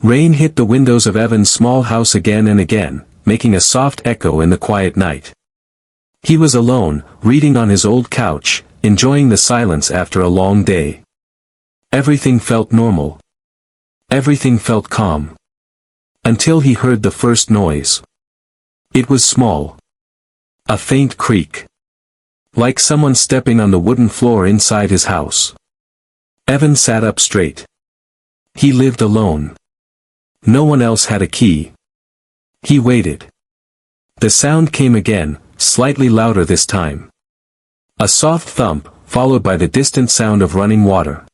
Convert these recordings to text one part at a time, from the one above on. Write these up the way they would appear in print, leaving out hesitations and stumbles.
Rain hit the windows of Evan's small house again and again, making a soft echo in the quiet night. He was alone, reading on his old couch, enjoying the silence after a long day. Everything felt normal. Everything felt calm. Until he heard the first noise. It was small. A faint creak. Like someone stepping on the wooden floor inside his house. Evan sat up straight. He lived alone. No one else had a key. He waited. The sound came again, slightly louder this time. A soft thump, followed by the distant sound of running water.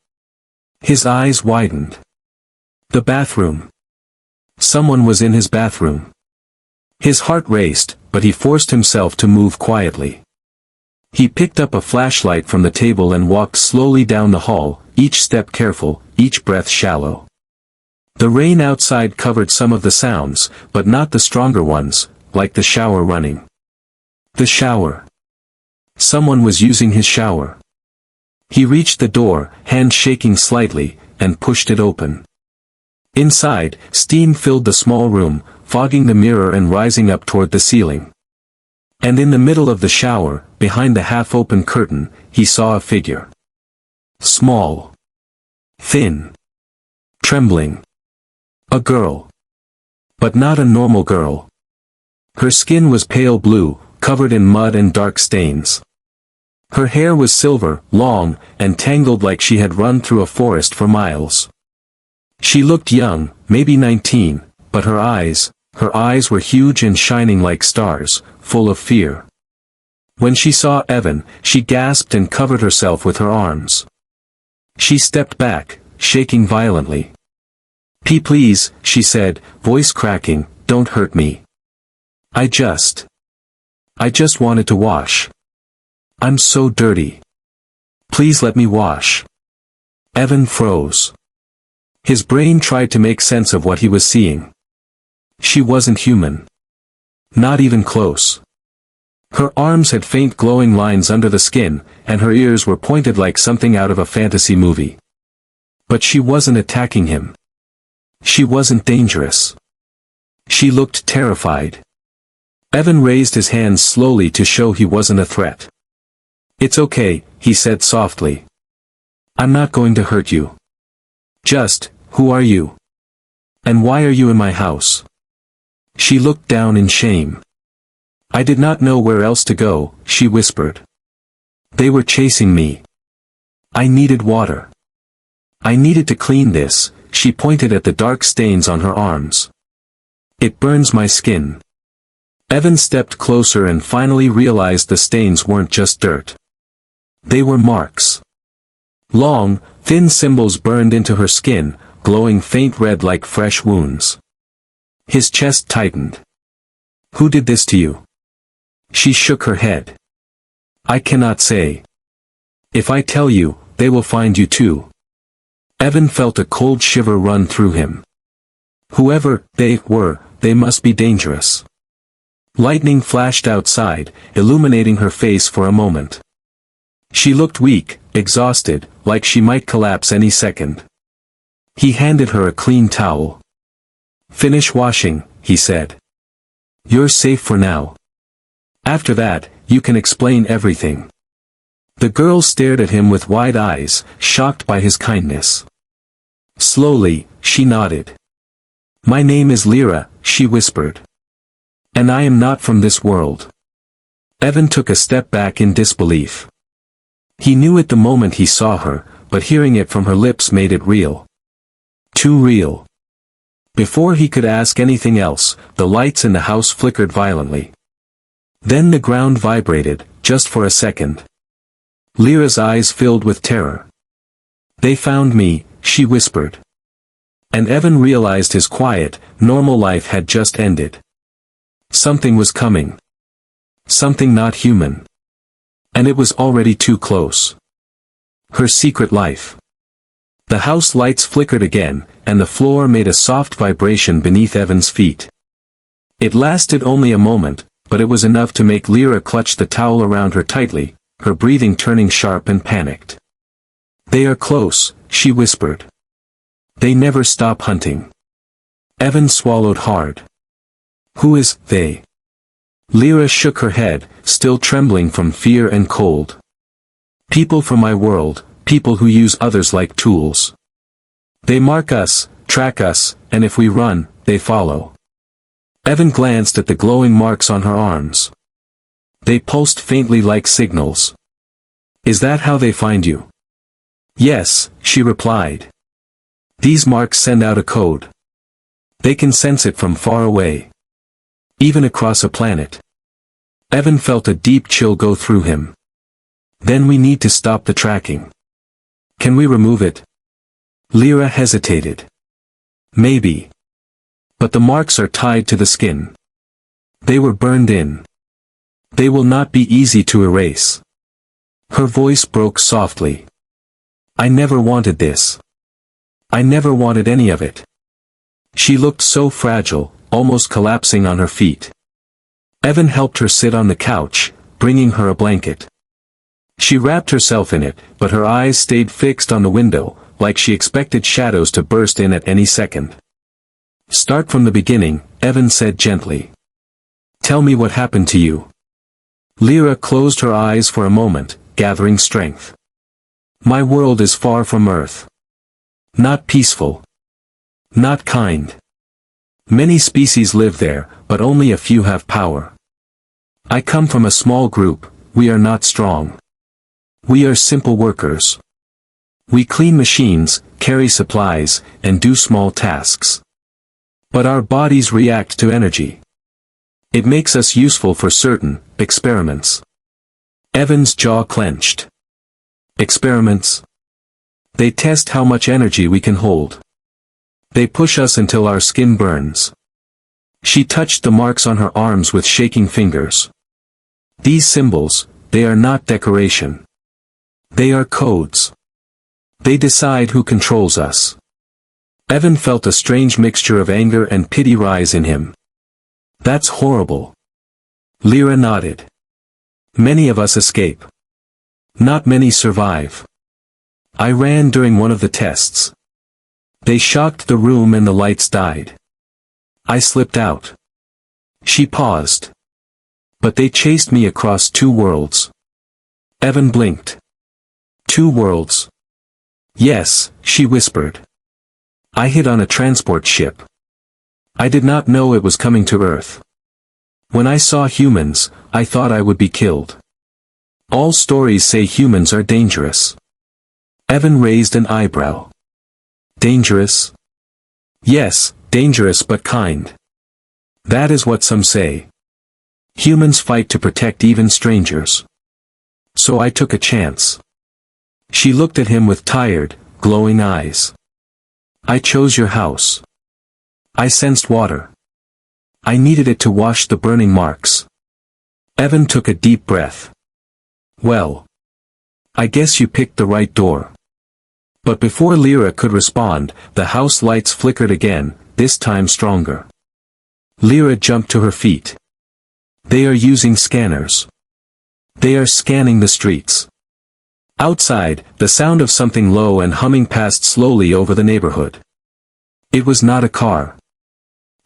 His eyes widened. The bathroom. Someone was in his bathroom. His heart raced, but he forced himself to move quietly. He picked up a flashlight from the table and walked slowly down the hall, each step careful, each breath shallow. The rain outside covered some of the sounds, but not the stronger ones, like the shower running. The shower. Someone was using his shower. He reached the door, hand shaking slightly, and pushed it open. Inside, steam filled the small room, fogging the mirror and rising up toward the ceiling. And in the middle of the shower, behind the half-open curtain, he saw a figure. Small. Thin. Trembling. A girl. But not a normal girl. Her skin was pale blue, covered in mud and dark stains. Her hair was silver, long, and tangled like she had run through a forest for miles. She looked young, maybe 19, but her eyes were huge and shining like stars, full of fear. When she saw Evan, she gasped and covered herself with her arms. She stepped back, shaking violently. Please, she said, voice cracking, don't hurt me. I just wanted to wash. I'm so dirty. Please let me wash. Evan froze. His brain tried to make sense of what he was seeing. She wasn't human. Not even close. Her arms had faint glowing lines under the skin, and her ears were pointed like something out of a fantasy movie. But she wasn't attacking him. She wasn't dangerous. She looked terrified. Evan raised his hands slowly to show he wasn't a threat. It's okay, he said softly. I'm not going to hurt you. Just, who are you? And why are you in my house? She looked down in shame. I did not know where else to go, she whispered. They were chasing me. I needed water. I needed to clean this, she pointed at the dark stains on her arms. It burns my skin. Evan stepped closer and finally realized the stains weren't just dirt. They were marks. Long, thin symbols burned into her skin, glowing faint red like fresh wounds. His chest tightened. Who did this to you? She shook her head. I cannot say. If I tell you, they will find you too. Evan felt a cold shiver run through him. Whoever they were, they must be dangerous. Lightning flashed outside, illuminating her face for a moment. She looked weak, exhausted, like she might collapse any second. He handed her a clean towel. Finish washing, he said. You're safe for now. After that, you can explain everything. The girl stared at him with wide eyes, shocked by his kindness. Slowly, she nodded. My name is Lyra, she whispered. And I am not from this world. Evan took a step back in disbelief. He knew it the moment he saw her, but hearing it from her lips made it real. Too real. Before he could ask anything else, the lights in the house flickered violently. Then the ground vibrated, just for a second. Lyra's eyes filled with terror. They found me, she whispered. And Evan realized his quiet, normal life had just ended. Something was coming. Something not human. And it was already too close. Her secret life. The house lights flickered again, and the floor made a soft vibration beneath Evan's feet. It lasted only a moment, but it was enough to make Lyra clutch the towel around her tightly, her breathing turning sharp and panicked. They are close, she whispered. They never stop hunting. Evan swallowed hard. Who is they? Lyra shook her head, still trembling from fear and cold. People from my world, people who use others like tools. They mark us, track us, and if we run, they follow. Evan glanced at the glowing marks on her arms. They pulsed faintly like signals. Is that how they find you? Yes, she replied. These marks send out a code. They can sense it from far away. Even across a planet. Evan felt a deep chill go through him. Then we need to stop the tracking. Can we remove it? Lyra hesitated. Maybe. But the marks are tied to the skin. They were burned in. They will not be easy to erase. Her voice broke softly. I never wanted this. I never wanted any of it. She looked so fragile, almost collapsing on her feet. Evan helped her sit on the couch, bringing her a blanket. She wrapped herself in it, but her eyes stayed fixed on the window, like she expected shadows to burst in at any second. Start from the beginning, Evan said gently. Tell me what happened to you. Lyra closed her eyes for a moment, gathering strength. My world is far from Earth. Not peaceful. Not kind. Many species live there, but only a few have power. I come from a small group, we are not strong. We are simple workers. We clean machines, carry supplies, and do small tasks. But our bodies react to energy. It makes us useful for certain experiments. Evan's jaw clenched. Experiments? They test how much energy we can hold. They push us until our skin burns. She touched the marks on her arms with shaking fingers. These symbols, they are not decoration. They are codes. They decide who controls us. Evan felt a strange mixture of anger and pity rise in him. That's horrible. Lyra nodded. Many of us escape. Not many survive. I ran during one of the tests. They shocked the room and the lights died. I slipped out. She paused. But they chased me across 2 worlds. Evan blinked. 2 worlds. Yes, she whispered. I hid on a transport ship. I did not know it was coming to Earth. When I saw humans, I thought I would be killed. All stories say humans are dangerous. Evan raised an eyebrow. Dangerous? Yes, dangerous but kind. That is what some say. Humans fight to protect even strangers. So I took a chance. She looked at him with tired, glowing eyes. I chose your house. I sensed water. I needed it to wash the burning marks. Evan took a deep breath. Well. I guess you picked the right door. But before Lyra could respond, the house lights flickered again, this time stronger. Lyra jumped to her feet. They are using scanners. They are scanning the streets. Outside, the sound of something low and humming passed slowly over the neighborhood. It was not a car.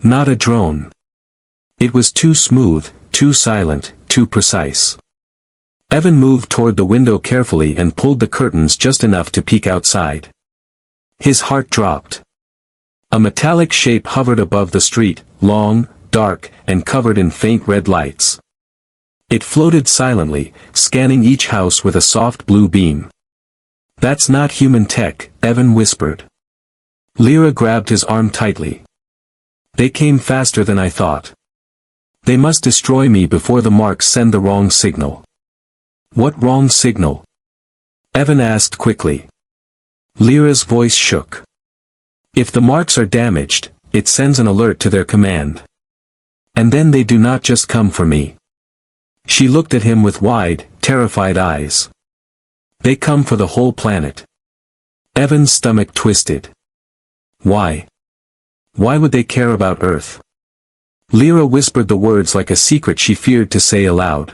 Not a drone. It was too smooth, too silent, too precise. Evan moved toward the window carefully and pulled the curtains just enough to peek outside. His heart dropped. A metallic shape hovered above the street, long, dark, and covered in faint red lights. It floated silently, scanning each house with a soft blue beam. That's not human tech, Evan whispered. Lyra grabbed his arm tightly. They came faster than I thought. They must destroy me before the marks send the wrong signal. What wrong signal? Evan asked quickly. Lyra's voice shook. If the marks are damaged, it sends an alert to their command. And then they do not just come for me. She looked at him with wide, terrified eyes. They come for the whole planet. Evan's stomach twisted. Why? Why would they care about Earth? Lyra whispered the words like a secret she feared to say aloud.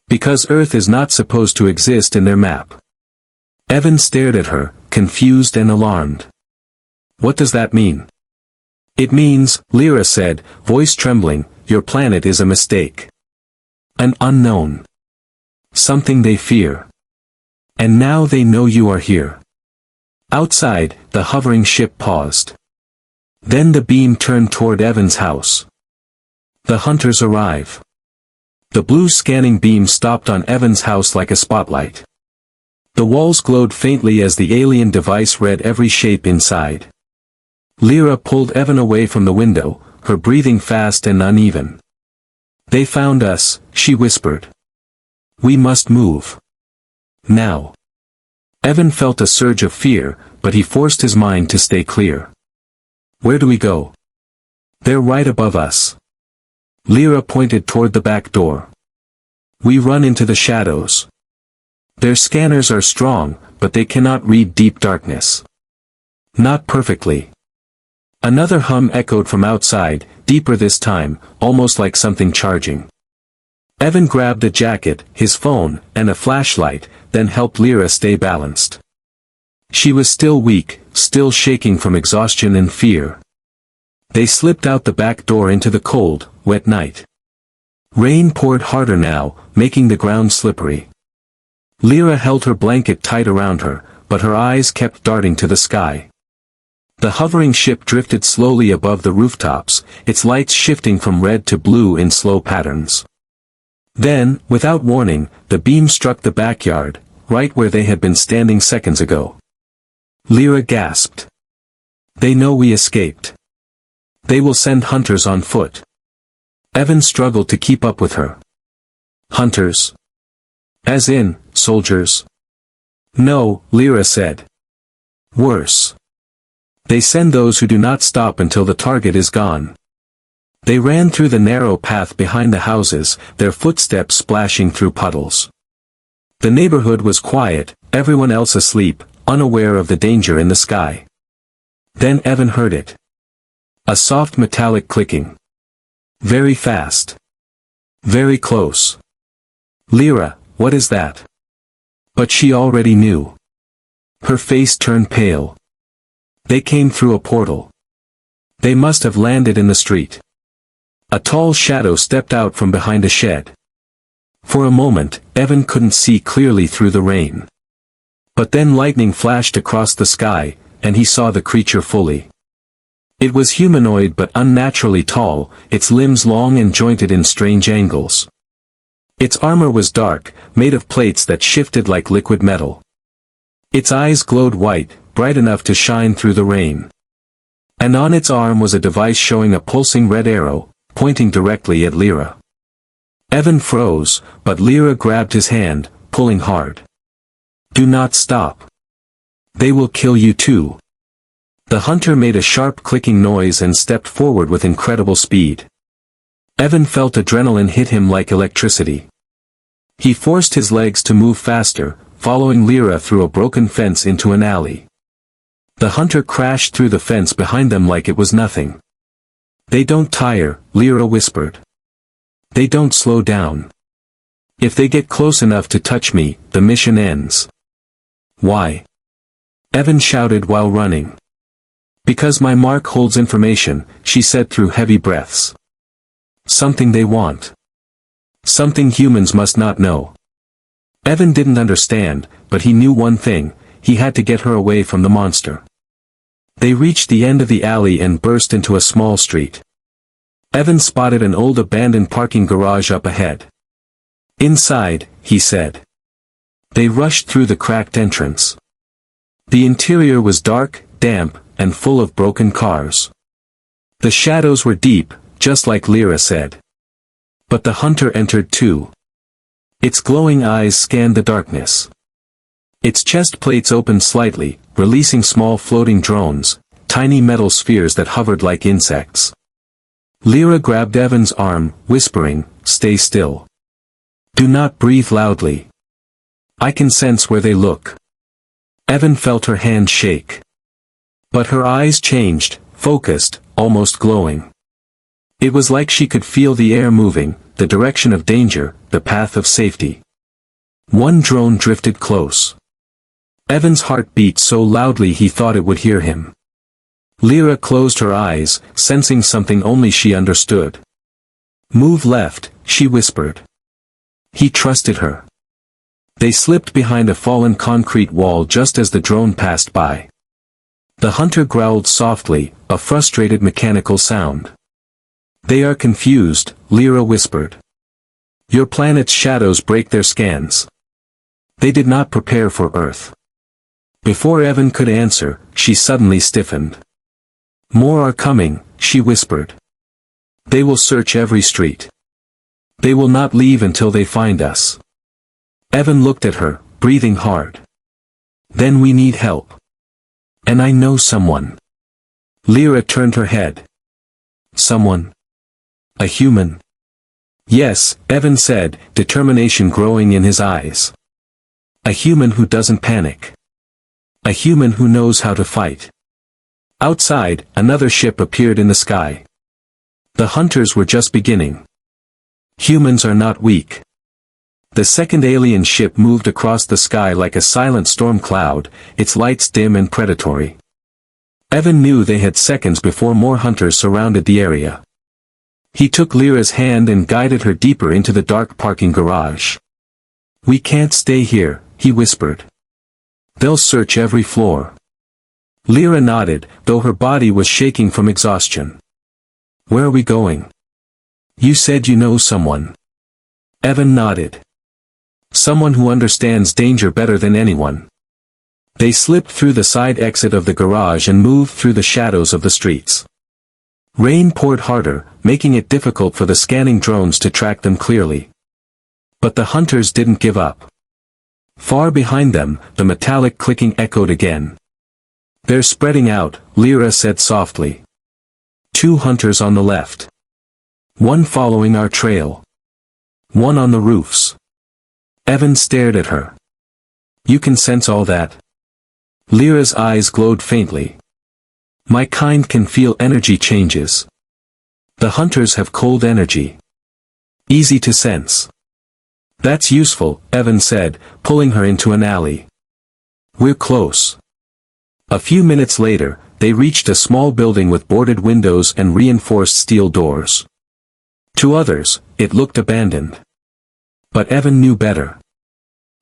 Because Earth is not supposed to exist in their map. Evan stared at her, confused and alarmed. What does that mean? It means, Lyra said, voice trembling, your planet is a mistake. An unknown. Something they fear. And now they know you are here. Outside, the hovering ship paused. Then the beam turned toward Evan's house. The hunters arrive. The blue scanning beam stopped on Evan's house like a spotlight. The walls glowed faintly as the alien device read every shape inside. Lyra pulled Evan away from the window, her breathing fast and uneven. They found us, she whispered. We must move. Now. Evan felt a surge of fear, but he forced his mind to stay clear. Where do we go? They're right above us. Lyra pointed toward the back door. We run into the shadows. Their scanners are strong, but they cannot read deep darkness. Not perfectly. Another hum echoed from outside, deeper this time, almost like something charging. Evan grabbed a jacket, his phone, and a flashlight, then helped Lyra stay balanced. She was still weak, still shaking from exhaustion and fear. They slipped out the back door into the cold, wet night. Rain poured harder now, making the ground slippery. Lyra held her blanket tight around her, but her eyes kept darting to the sky. The hovering ship drifted slowly above the rooftops, its lights shifting from red to blue in slow patterns. Then, without warning, the beam struck the backyard, right where they had been standing seconds ago. Lyra gasped. They know we escaped. They will send hunters on foot. Evan struggled to keep up with her. Hunters? As in, soldiers? No, Lyra said. Worse. They send those who do not stop until the target is gone. They ran through the narrow path behind the houses, their footsteps splashing through puddles. The neighborhood was quiet, everyone else asleep, unaware of the danger in the sky. Then Evan heard it. A soft metallic clicking. Very fast. Very close. Lyra, what is that? But she already knew. Her face turned pale. They came through a portal. They must have landed in the street. A tall shadow stepped out from behind a shed. For a moment, Evan couldn't see clearly through the rain. But then lightning flashed across the sky, and he saw the creature fully. It was humanoid but unnaturally tall, its limbs long and jointed in strange angles. Its armor was dark, made of plates that shifted like liquid metal. Its eyes glowed white, bright enough to shine through the rain. And on its arm was a device showing a pulsing red arrow, pointing directly at Lyra. Evan froze, but Lyra grabbed his hand, pulling hard. Do not stop. They will kill you too. The hunter made a sharp clicking noise and stepped forward with incredible speed. Evan felt adrenaline hit him like electricity. He forced his legs to move faster, following Lyra through a broken fence into an alley. The hunter crashed through the fence behind them like it was nothing. They don't tire, Lyra whispered. They don't slow down. If they get close enough to touch me, the mission ends. Why? Evan shouted while running. Because my mark holds information, she said through heavy breaths. Something they want. Something humans must not know. Evan didn't understand, but he knew one thing, he had to get her away from the monster. They reached the end of the alley and burst into a small street. Evan spotted an old abandoned parking garage up ahead. Inside, he said. They rushed through the cracked entrance. The interior was dark, damp, and full of broken cars. The shadows were deep, just like Lyra said. But the hunter entered too. Its glowing eyes scanned the darkness. Its chest plates opened slightly, releasing small floating drones, tiny metal spheres that hovered like insects. Lyra grabbed Evan's arm, whispering, "Stay still. Do not breathe loudly. I can sense where they look." Evan felt her hand shake. But her eyes changed, focused, almost glowing. It was like she could feel the air moving, the direction of danger, the path of safety. One drone drifted close. Evan's heart beat so loudly he thought it would hear him. Lyra closed her eyes, sensing something only she understood. Move left, she whispered. He trusted her. They slipped behind a fallen concrete wall just as the drone passed by. The hunter growled softly, a frustrated mechanical sound. They are confused, Lyra whispered. Your planet's shadows break their scans. They did not prepare for Earth. Before Evan could answer, she suddenly stiffened. More are coming, she whispered. They will search every street. They will not leave until they find us. Evan looked at her, breathing hard. Then we need help. And I know someone. Lyra turned her head. Someone? A human? Yes, Evan said, determination growing in his eyes. A human who doesn't panic. A human who knows how to fight. Outside, another ship appeared in the sky. The hunters were just beginning. Humans are not weak. The second alien ship moved across the sky like a silent storm cloud, its lights dim and predatory. Evan knew they had seconds before more hunters surrounded the area. He took Lyra's hand and guided her deeper into the dark parking garage. We can't stay here, he whispered. They'll search every floor. Lyra nodded, though her body was shaking from exhaustion. Where are we going? You said you know someone. Evan nodded. Someone who understands danger better than anyone. They slipped through the side exit of the garage and moved through the shadows of the streets. Rain poured harder, making it difficult for the scanning drones to track them clearly. But the hunters didn't give up. Far behind them, the metallic clicking echoed again. They're spreading out, Lyra said softly. 2 hunters on the left. 1 following our trail. 1 on the roofs. Evan stared at her. You can sense all that? Lyra's eyes glowed faintly. My kind can feel energy changes. The hunters have cold energy. Easy to sense. That's useful, Evan said, pulling her into an alley. We're close. A few minutes later, they reached a small building with boarded windows and reinforced steel doors. To others, it looked abandoned. But Evan knew better.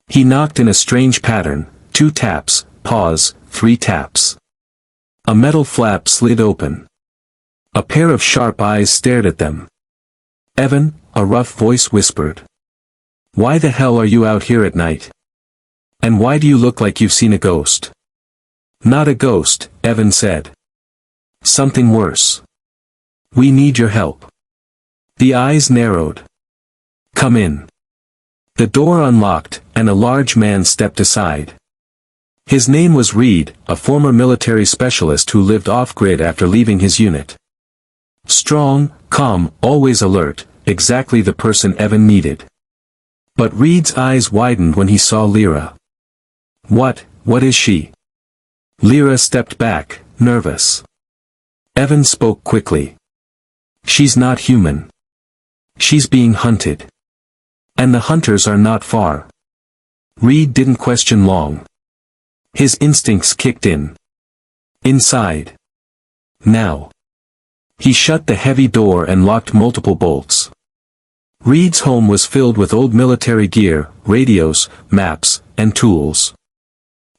He knocked in a strange pattern, 2 taps, pause, 3 taps. A metal flap slid open. A pair of sharp eyes stared at them. Evan, a rough voice whispered. Why the hell are you out here at night? And why do you look like you've seen a ghost? Not a ghost, Evan said. Something worse. We need your help. The eyes narrowed. Come in. The door unlocked, and a large man stepped aside. His name was Reed, a former military specialist who lived off-grid after leaving his unit. Strong, calm, always alert, exactly the person Evan needed. But Reed's eyes widened when he saw Lyra. What is she? Lyra stepped back, nervous. Evan spoke quickly. She's not human. She's being hunted. And the hunters are not far. Reed didn't question long. His instincts kicked in. Inside. Now. He shut the heavy door and locked multiple bolts. Reed's home was filled with old military gear, radios, maps, and tools.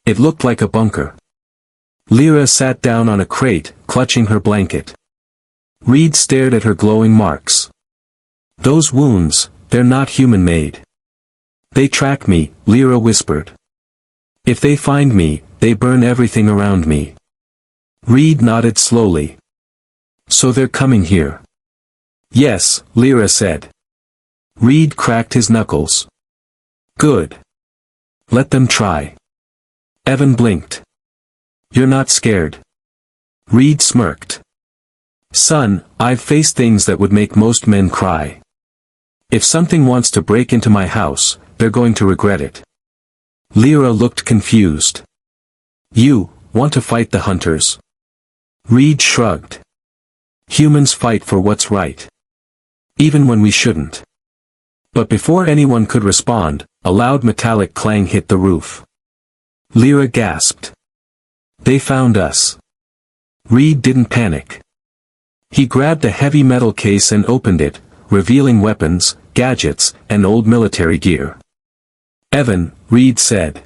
It looked like a bunker. Lyra sat down on a crate, clutching her blanket. Reed stared at her glowing marks. Those wounds, they're not human-made. They track me, Lyra whispered. If they find me, they burn everything around me. Reed nodded slowly. So they're coming here. Yes, Lyra said. Reed cracked his knuckles. Good. Let them try. Evan blinked. You're not scared. Reed smirked. Son, I've faced things that would make most men cry. If something wants to break into my house, they're going to regret it. Lyra looked confused. You want to fight the hunters? Reed shrugged. Humans fight for what's right. Even when we shouldn't. But before anyone could respond, a loud metallic clang hit the roof. Lyra gasped. They found us. Reed didn't panic. He grabbed a heavy metal case and opened it, revealing weapons, gadgets, and old military gear. "Evan," Reed said.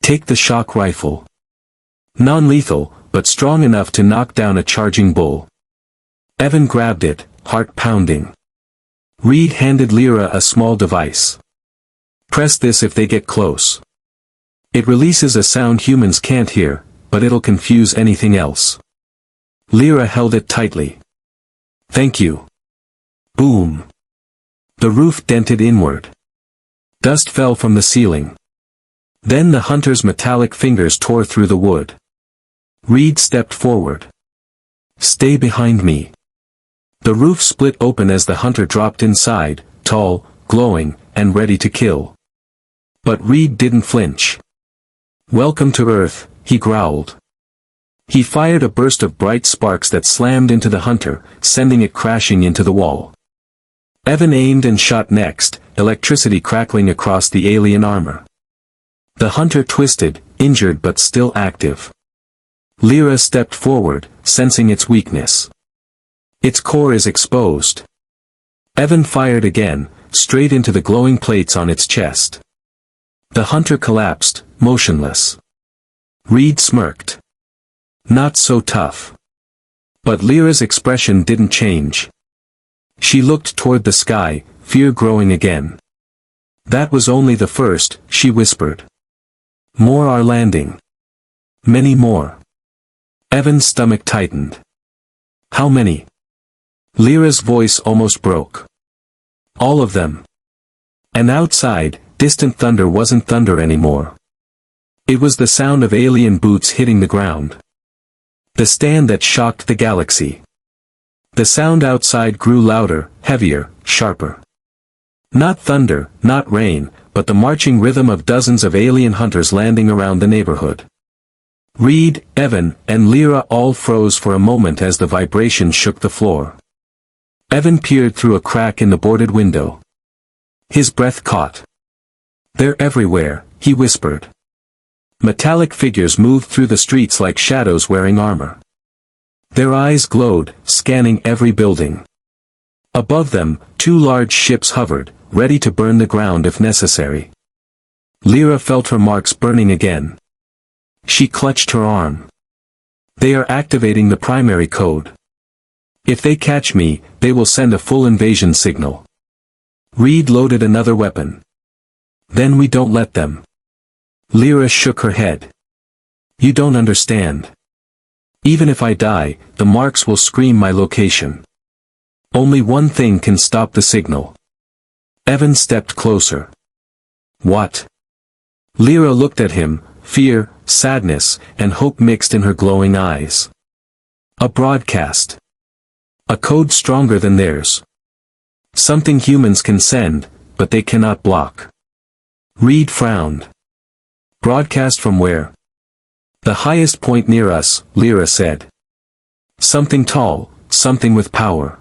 "Take the shock rifle. Non-lethal, but strong enough to knock down a charging bull." Evan grabbed it, heart pounding. Reed handed Lyra a small device. "Press this if they get close. It releases a sound humans can't hear, but it'll confuse anything else." Lyra held it tightly. "Thank you." Boom. The roof dented inward. Dust fell from the ceiling. Then the hunter's metallic fingers tore through the wood. Reed stepped forward. "Stay behind me." The roof split open as the hunter dropped inside, tall, glowing, and ready to kill. But Reed didn't flinch. "Welcome to Earth," he growled. He fired a burst of bright sparks that slammed into the hunter, sending it crashing into the wall. Evan aimed and shot next, electricity crackling across the alien armor. The hunter twisted, injured but still active. Lyra stepped forward, sensing its weakness. "Its core is exposed." Evan fired again, straight into the glowing plates on its chest. The hunter collapsed, motionless. Reed smirked. "Not so tough." But Lyra's expression didn't change. She looked toward the sky, fear growing again. "That was only the first," she whispered. "More are landing. Many more." Evan's stomach tightened. "How many?" Lyra's voice almost broke. "All of them." And outside, distant thunder wasn't thunder anymore. It was the sound of alien boots hitting the ground. The stand that shocked the galaxy. The sound outside grew louder, heavier, sharper. Not thunder, not rain, but the marching rhythm of dozens of alien hunters landing around the neighborhood. Reed, Evan, and Lyra all froze for a moment as the vibration shook the floor. Evan peered through a crack in the boarded window. His breath caught. "They're everywhere," he whispered. Metallic figures moved through the streets like shadows wearing armor. Their eyes glowed, scanning every building. Above them, two large ships hovered, ready to burn the ground if necessary. Lyra felt her marks burning again. She clutched her arm. "They are activating the primary code. If they catch me, they will send a full invasion signal." Reed loaded another weapon. "Then we don't let them." Lyra shook her head. "You don't understand. Even if I die, the marks will scream my location. Only one thing can stop the signal." Evan stepped closer. "What?" Lyra looked at him, fear, sadness, and hope mixed in her glowing eyes. "A broadcast. A code stronger than theirs. Something humans can send, but they cannot block." Reed frowned. "Broadcast from where?" "The highest point near us," Lyra said. "Something tall, something with power."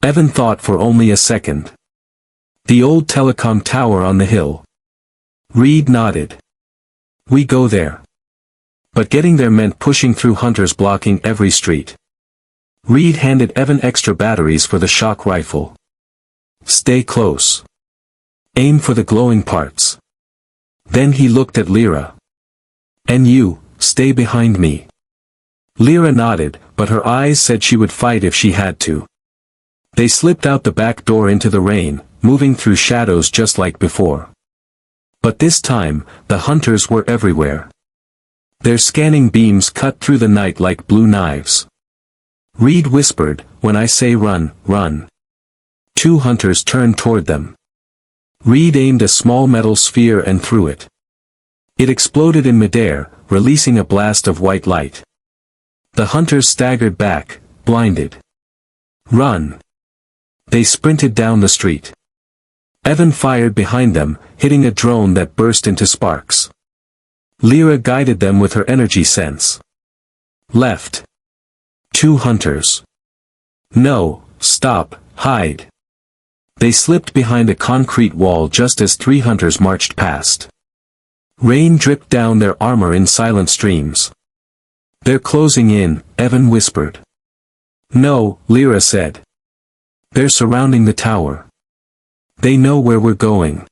Evan thought for only a second. "The old telecom tower on the hill." Reed nodded. "We go there." But getting there meant pushing through hunters blocking every street. Reed handed Evan extra batteries for the shock rifle. "Stay close. Aim for the glowing parts." Then he looked at Lyra. "And you, stay behind me." Lyra nodded, but her eyes said she would fight if she had to. They slipped out the back door into the rain, moving through shadows just like before. But this time, the hunters were everywhere. Their scanning beams cut through the night like blue knives. Reed whispered, "When I say run, run." Two hunters turned toward them. Reed aimed a small metal sphere and threw it. It exploded in midair, releasing a blast of white light. The hunters staggered back, blinded. "Run!" They sprinted down the street. Evan fired behind them, hitting a drone that burst into sparks. Lyra guided them with her energy sense. "Left." Two hunters. "No, stop, hide." They slipped behind a concrete wall just as three hunters marched past. Rain dripped down their armor in silent streams. They're closing in, Evan whispered. No, Lyra said. They're surrounding the tower. They know where we're going.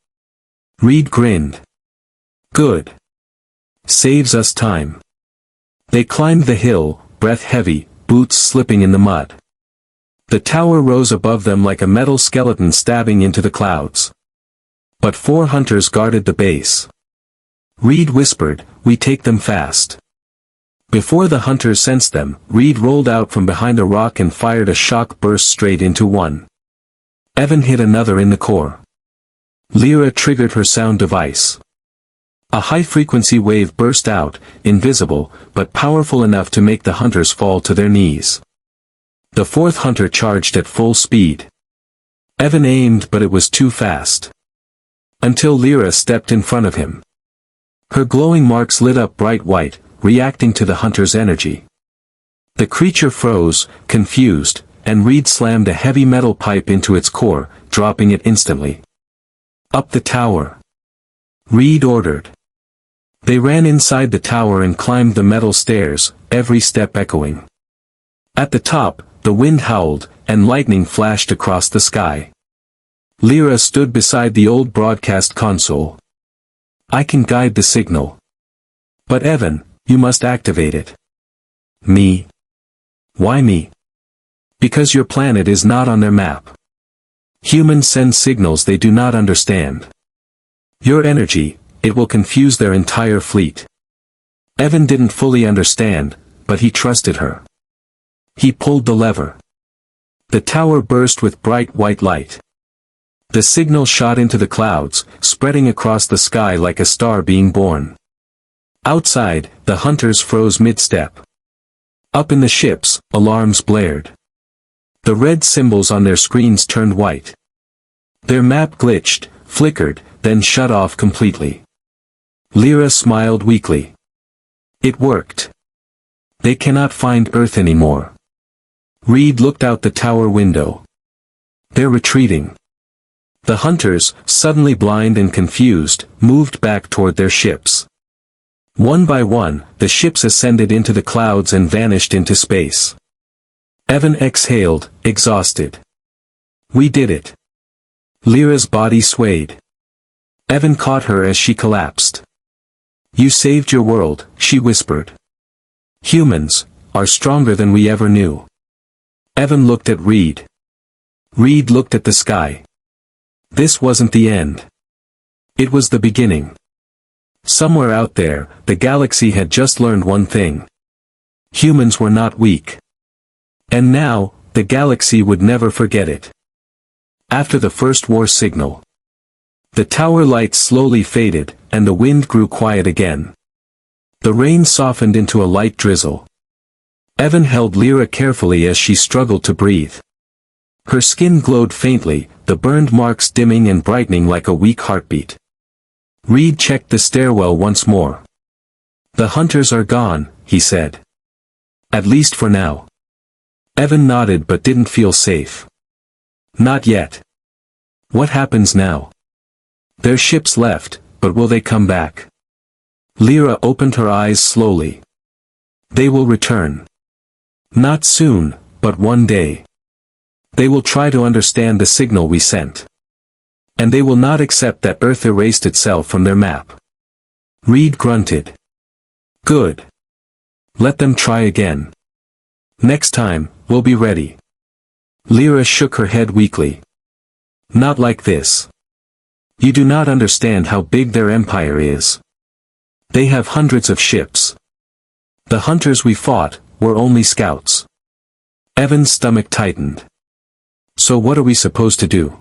Reed grinned. Good. Saves us time. They climbed the hill, breath heavy, boots slipping in the mud. The tower rose above them like a metal skeleton stabbing into the clouds. But 4 hunters guarded the base. Reed whispered, we take them fast. Before the hunters sensed them, Reed rolled out from behind a rock and fired a shock burst straight into one. Evan hit another in the core. Lyra triggered her sound device. A high-frequency wave burst out, invisible, but powerful enough to make the hunters fall to their knees. The 4th hunter charged at full speed. Evan aimed, but it was too fast. Until Lyra stepped in front of him. Her glowing marks lit up bright white, reacting to the hunter's energy. The creature froze, confused, and Reed slammed a heavy metal pipe into its core, dropping it instantly. Up the tower. Reed ordered. They ran inside the tower and climbed the metal stairs, every step echoing. At the top, the wind howled, and lightning flashed across the sky. Lyra stood beside the old broadcast console. I can guide the signal. But Evan, you must activate it. Me? Why me? Because your planet is not on their map. Humans send signals they do not understand. Your energy, it will confuse their entire fleet. Evan didn't fully understand, but he trusted her. He pulled the lever. The tower burst with bright white light. The signal shot into the clouds, spreading across the sky like a star being born. Outside, the hunters froze mid-step. Up in the ships, alarms blared. The red symbols on their screens turned white. Their map glitched, flickered, then shut off completely. Lyra smiled weakly. It worked. They cannot find Earth anymore. Reed looked out the tower window. They're retreating. The hunters, suddenly blind and confused, moved back toward their ships. One by one, the ships ascended into the clouds and vanished into space. Evan exhaled, exhausted. We did it. Lyra's body swayed. Evan caught her as she collapsed. You saved your world, she whispered. Humans are stronger than we ever knew. Evan looked at Reed. Reed looked at the sky. This wasn't the end. It was the beginning. Somewhere out there, the galaxy had just learned one thing. Humans were not weak. And now, the galaxy would never forget it. After the first war signal, the tower lights slowly faded, and the wind grew quiet again. The rain softened into a light drizzle. Evan held Lyra carefully as she struggled to breathe. Her skin glowed faintly, the burned marks dimming and brightening like a weak heartbeat. Reed checked the stairwell once more. The hunters are gone, he said. At least for now. Evan nodded but didn't feel safe. Not yet. What happens now? Their ships left, but will they come back? Lyra opened her eyes slowly. They will return. Not soon, but one day. They will try to understand the signal we sent. And they will not accept that Earth erased itself from their map. Reed grunted. Good. Let them try again. Next time, we'll be ready. Lyra shook her head weakly. Not like this. You do not understand how big their empire is. They have hundreds of ships. The hunters we fought were only scouts. Evan's stomach tightened. So what are we supposed to do?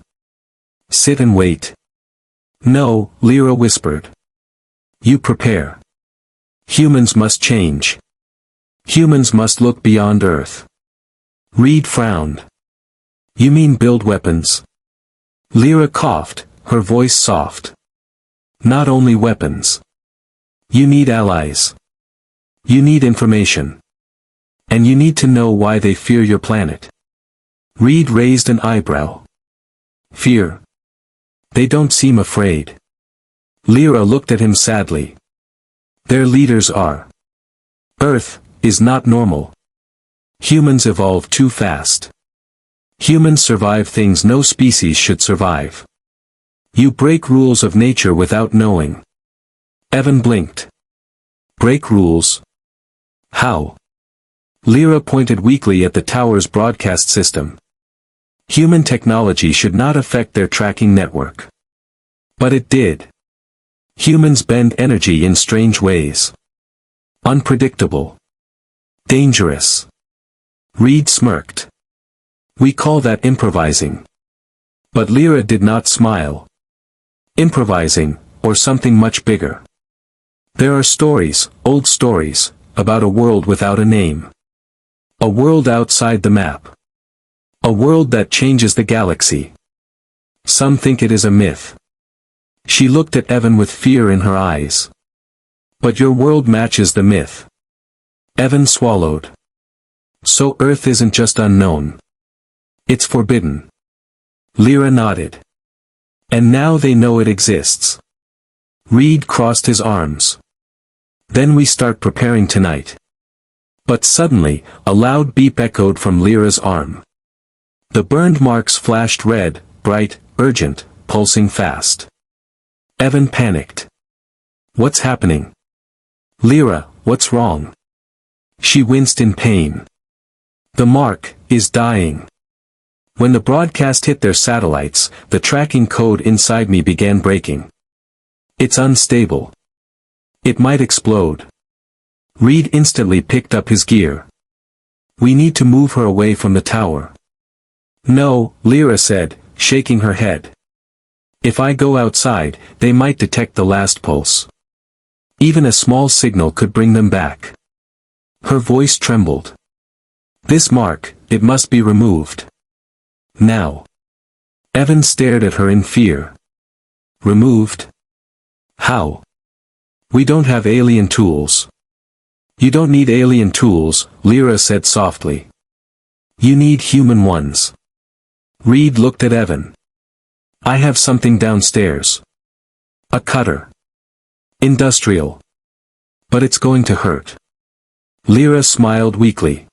Sit and wait. No, Lyra whispered. You prepare. Humans must change. Humans must look beyond Earth. Reed frowned. You mean build weapons? Lyra coughed, her voice soft. Not only weapons. You need allies. You need information. And you need to know why they fear your planet. Reed raised an eyebrow. Fear. They don't seem afraid. Lyra looked at him sadly. Their leaders are. Earth, is not normal. Humans evolve too fast. Humans survive things no species should survive. You break rules of nature without knowing. Evan blinked. Break rules? How? Lyra pointed weakly at the tower's broadcast system. Human technology should not affect their tracking network. But it did. Humans bend energy in strange ways. Unpredictable. Dangerous. Reed smirked. We call that improvising. But Lyra did not smile. Improvising, or something much bigger. There are stories, old stories, about a world without a name. A world outside the map. A world that changes the galaxy. Some think it is a myth. She looked at Evan with fear in her eyes. But your world matches the myth. Evan swallowed. So Earth isn't just unknown. It's forbidden. Lyra nodded. And now they know it exists. Reed crossed his arms. Then we start preparing tonight. But suddenly, a loud beep echoed from Lyra's arm. The burned marks flashed red, bright, urgent, pulsing fast. Evan panicked. What's happening? Lyra, what's wrong? She winced in pain. The mark is dying. When the broadcast hit their satellites, the tracking code inside me began breaking. It's unstable. It might explode. Reed instantly picked up his gear. We need to move her away from the tower. No, Lyra said, shaking her head. If I go outside, they might detect the last pulse. Even a small signal could bring them back. Her voice trembled. This mark, it must be removed. Now. Evan stared at her in fear. Removed? How? We don't have alien tools. You don't need alien tools, Lyra said softly. You need human ones. Reed looked at Evan. I have something downstairs. A cutter. Industrial. But it's going to hurt. Lyra smiled weakly.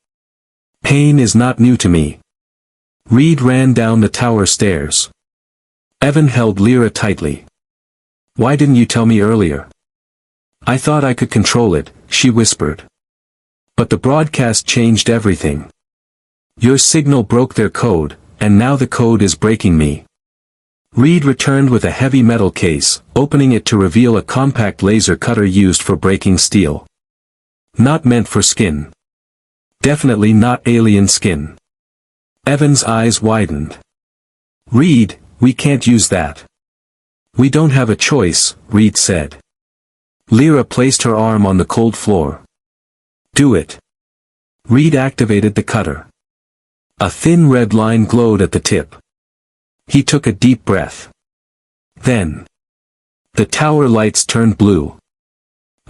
Pain is not new to me. Reed ran down the tower stairs. Evan held Lyra tightly. Why didn't you tell me earlier? I thought I could control it, she whispered. But the broadcast changed everything. Your signal broke their code, and now the code is breaking me. Reed returned with a heavy metal case, opening it to reveal a compact laser cutter used for breaking steel. Not meant for skin. Definitely not alien skin. Evan's eyes widened. Reed, we can't use that. We don't have a choice, Reed said. Lyra placed her arm on the cold floor. Do it. Reed activated the cutter. A thin red line glowed at the tip. He took a deep breath. Then. The tower lights turned blue.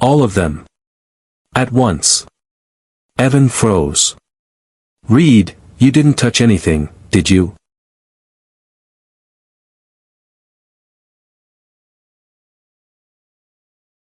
All of them. At once. Evan froze. Reed, you didn't touch anything, did you?